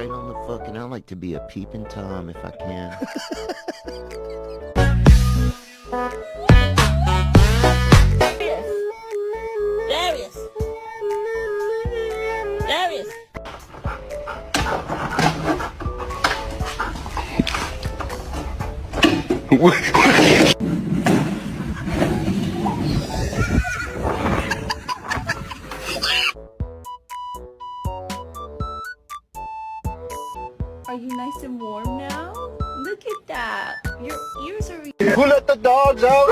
right on the fucking... I like to be a peeping Tom if I can. Darius! Darius! Are you nice and warm now? Look at that. Your ears are... Who let the dogs out?